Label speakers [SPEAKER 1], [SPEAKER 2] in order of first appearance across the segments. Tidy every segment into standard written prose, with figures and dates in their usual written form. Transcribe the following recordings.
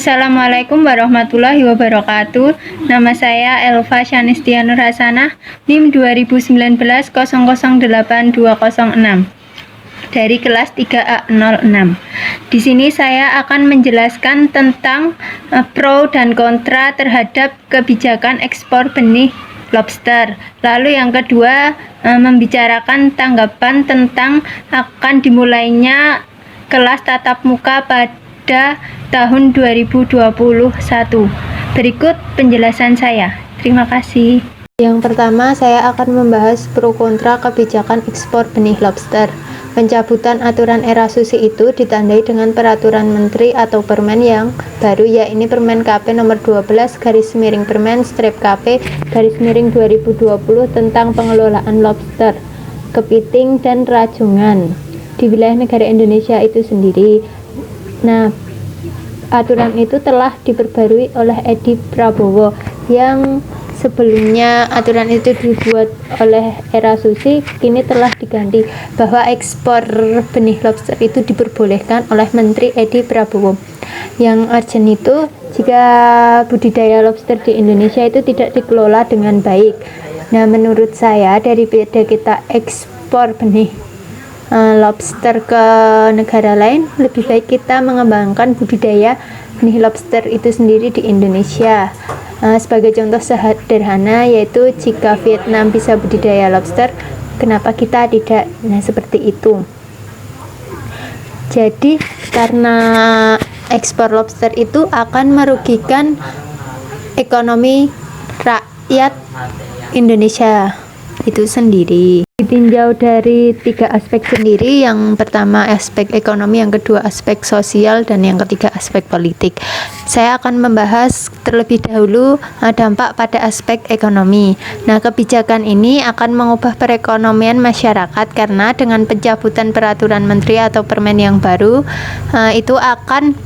[SPEAKER 1] Assalamualaikum warahmatullahi wabarakatuh. Nama saya Elva Shanistia Nur Hasanah, NIM 2019 008206 dari kelas 3A06. Di sini saya akan menjelaskan tentang pro dan kontra terhadap kebijakan ekspor benih lobster. Lalu yang kedua, membicarakan tanggapan tentang akan dimulainya kelas tatap muka pada tahun 2021. Berikut penjelasan saya. Terima kasih.
[SPEAKER 2] Yang pertama, saya akan membahas pro kontra kebijakan ekspor benih lobster. Pencabutan aturan era susi itu ditandai dengan peraturan menteri atau permen yang baru, yaitu Permen KP nomor 12 Permen strip KP 2020 tentang pengelolaan lobster, kepiting dan rajungan di wilayah negara Indonesia itu sendiri. Nah, aturan itu telah diperbarui oleh Edi Prabowo yang sebelumnya aturan itu dibuat oleh era susi, kini telah diganti bahwa ekspor benih lobster itu diperbolehkan oleh Menteri Edi Prabowo. Yang urgent itu jika budidaya lobster di Indonesia itu tidak dikelola dengan baik. Nah, menurut saya daripada kita ekspor benih lobster ke negara lain, lebih baik kita mengembangkan budidaya benih lobster itu sendiri di Indonesia. Sebagai contoh sederhana, yaitu jika Vietnam bisa budidaya lobster, kenapa kita tidak? Nah, seperti itu. Jadi karena ekspor lobster itu akan merugikan ekonomi rakyat Indonesia itu sendiri. Ditinjau dari 3 aspek sendiri, yang pertama aspek ekonomi, yang kedua aspek sosial, dan yang ketiga aspek politik. Saya akan membahas terlebih dahulu dampak pada aspek ekonomi. Nah, kebijakan ini akan mengubah perekonomian masyarakat karena dengan pencabutan peraturan menteri atau permen yang baru, itu akan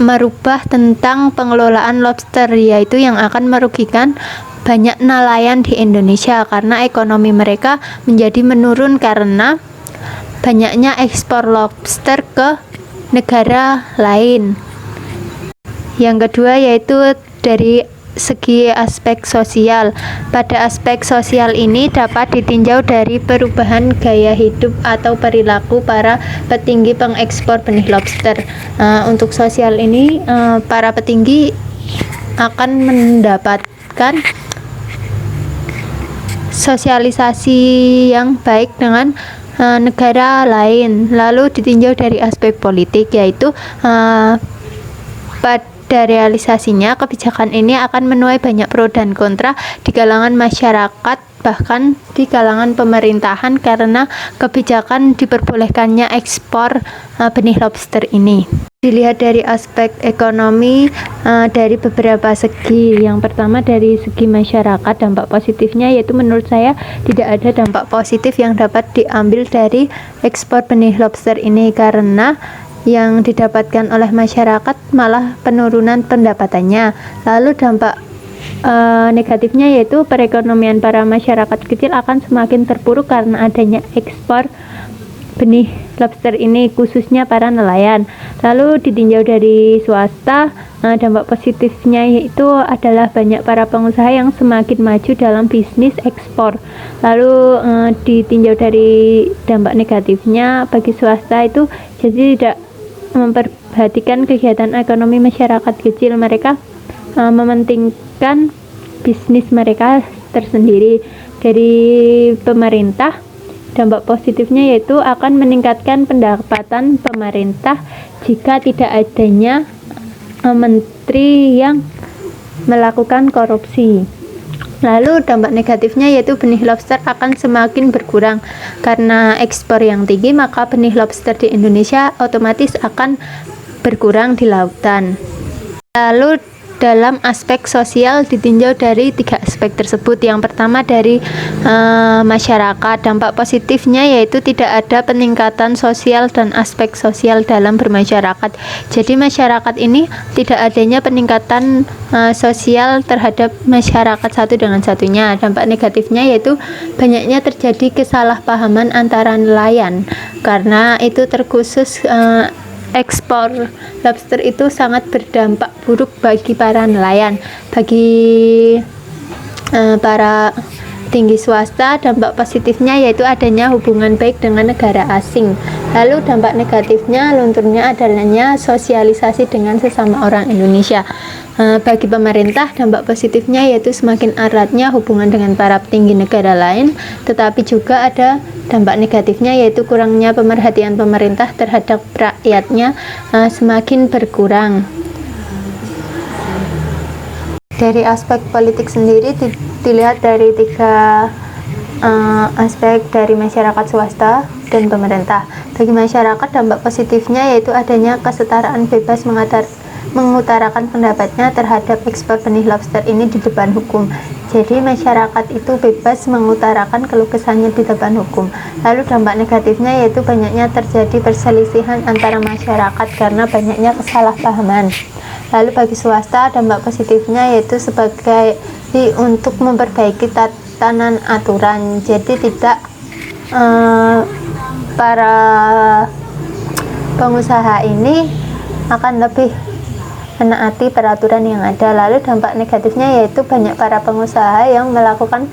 [SPEAKER 2] merubah tentang pengelolaan lobster, yaitu yang akan merugikan banyak nelayan di Indonesia karena ekonomi mereka menjadi menurun karena banyaknya ekspor lobster ke negara lain. Yang kedua yaitu dari segi aspek sosial. Pada aspek sosial ini dapat ditinjau dari perubahan gaya hidup atau perilaku para petinggi pengekspor benih lobster. Untuk sosial ini, para petinggi akan mendapatkan sosialisasi yang baik dengan negara lain. Lalu ditinjau dari aspek politik, yaitu pada realisasinya kebijakan ini akan menuai banyak pro dan kontra di kalangan masyarakat, bahkan di kalangan pemerintahan karena kebijakan diperbolehkannya ekspor benih lobster ini. Dilihat dari aspek ekonomi dari beberapa segi. Yang pertama dari segi masyarakat, dampak positifnya yaitu menurut saya tidak ada dampak positif yang dapat diambil dari ekspor benih lobster ini karena yang didapatkan oleh masyarakat malah penurunan pendapatannya. Lalu dampak negatifnya yaitu perekonomian para masyarakat kecil akan semakin terpuruk karena adanya ekspor benih lobster ini, khususnya para nelayan. Lalu ditinjau dari swasta, dampak positifnya yaitu adalah banyak para pengusaha yang semakin maju dalam bisnis ekspor. Lalu ditinjau dari dampak negatifnya bagi swasta itu jadi tidak memperhatikan kegiatan ekonomi masyarakat kecil. Mereka mementingkan bisnis mereka tersendiri. Dari pemerintah, dampak positifnya yaitu akan meningkatkan pendapatan pemerintah jika tidak adanya menteri yang melakukan korupsi. Lalu dampak negatifnya yaitu benih lobster akan semakin berkurang karena ekspor yang tinggi, maka benih lobster di Indonesia otomatis akan berkurang di lautan. Lalu dalam aspek sosial ditinjau dari 3 aspek tersebut. Yang pertama dari masyarakat, dampak positifnya yaitu tidak ada peningkatan sosial dan aspek sosial dalam bermasyarakat. Jadi masyarakat ini tidak adanya peningkatan sosial terhadap masyarakat satu dengan satunya. Dampak negatifnya yaitu banyaknya terjadi kesalahpahaman antara nelayan karena itu terkhusus ekspor lobster itu sangat berdampak buruk bagi para nelayan, bagi para tinggi swasta. Dampak positifnya yaitu adanya hubungan baik dengan negara asing. Lalu dampak negatifnya lunturnya adanya sosialisasi dengan sesama orang Indonesia. Bagi pemerintah, dampak positifnya yaitu semakin eratnya hubungan dengan para petinggi negara lain, tetapi juga ada dampak negatifnya yaitu kurangnya pemerhatian pemerintah terhadap rakyatnya semakin berkurang. Dari aspek politik sendiri dilihat dari tiga aspek, dari masyarakat swasta dan pemerintah. Bagi masyarakat, dampak positifnya yaitu adanya kesetaraan bebas mengutarakan pendapatnya terhadap ekspor benih lobster ini di depan hukum. Jadi masyarakat itu bebas mengutarakan keluh kesahnya di depan hukum. Lalu dampak negatifnya yaitu banyaknya terjadi perselisihan antara masyarakat karena banyaknya kesalahpahaman. Lalu bagi swasta, dampak positifnya yaitu sebagai untuk memperbaiki tatanan aturan. Jadi tidak para pengusaha ini akan lebih menaati peraturan yang ada. Lalu dampak negatifnya yaitu banyak para pengusaha yang melakukan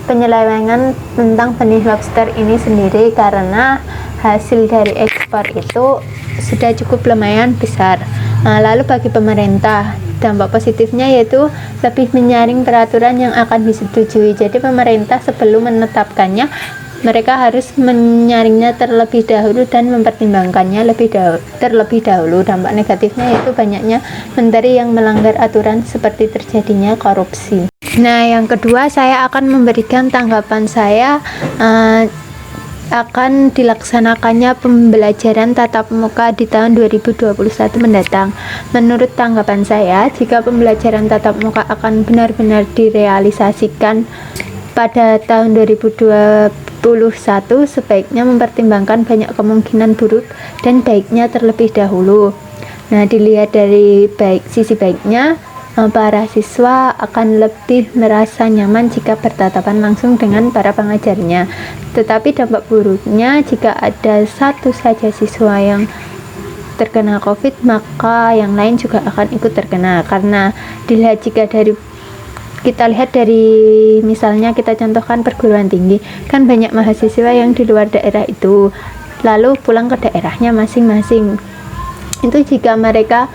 [SPEAKER 2] penyelewengan tentang benih lobster ini sendiri karena hasil dari ekspor itu sudah cukup lumayan besar. Lalu bagi pemerintah, dampak positifnya yaitu lebih menyaring peraturan yang akan disetujui. Jadi pemerintah sebelum menetapkannya, mereka harus menyaringnya terlebih dahulu dan mempertimbangkannya terlebih dahulu. Dampak negatifnya yaitu banyaknya menteri yang melanggar aturan seperti terjadinya korupsi. Nah, yang kedua saya akan memberikan tanggapan saya akan dilaksanakannya pembelajaran tatap muka di tahun 2021 mendatang. Menurut tanggapan saya, jika pembelajaran tatap muka akan benar-benar direalisasikan pada tahun 2021, sebaiknya mempertimbangkan banyak kemungkinan buruk dan baiknya terlebih dahulu. Nah, dilihat dari sisi baiknya, para siswa akan lebih merasa nyaman jika bertatapan langsung dengan para pengajarnya. Tetapi dampak buruknya, jika ada satu saja siswa yang terkena COVID, maka yang lain juga akan ikut terkena. Karena kita lihat dari misalnya kita contohkan perguruan tinggi, kan banyak mahasiswa yang di luar daerah itu lalu pulang ke daerahnya masing-masing. Itu jika mereka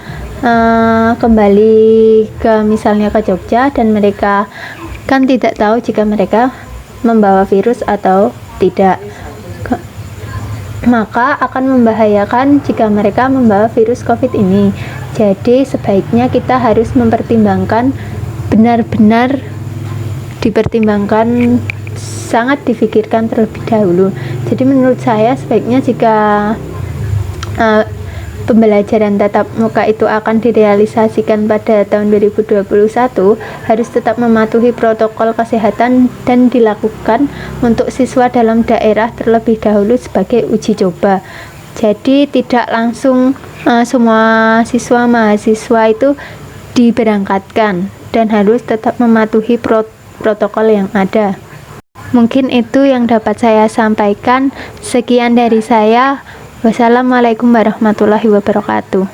[SPEAKER 2] kembali ke misalnya ke Jogja dan mereka kan tidak tahu jika mereka membawa virus atau tidak, maka akan membahayakan jika mereka membawa virus COVID ini. Jadi sebaiknya kita harus mempertimbangkan, benar-benar dipertimbangkan, sangat difikirkan terlebih dahulu. Jadi menurut saya sebaiknya jika pembelajaran tatap muka itu akan direalisasikan pada tahun 2021, harus tetap mematuhi protokol kesehatan dan dilakukan untuk siswa dalam daerah terlebih dahulu sebagai uji coba. Jadi tidak langsung semua siswa mahasiswa itu diberangkatkan dan harus tetap mematuhi protokol yang ada. Mungkin itu yang dapat saya sampaikan. Sekian dari saya. Wassalamualaikum warahmatullahi wabarakatuh.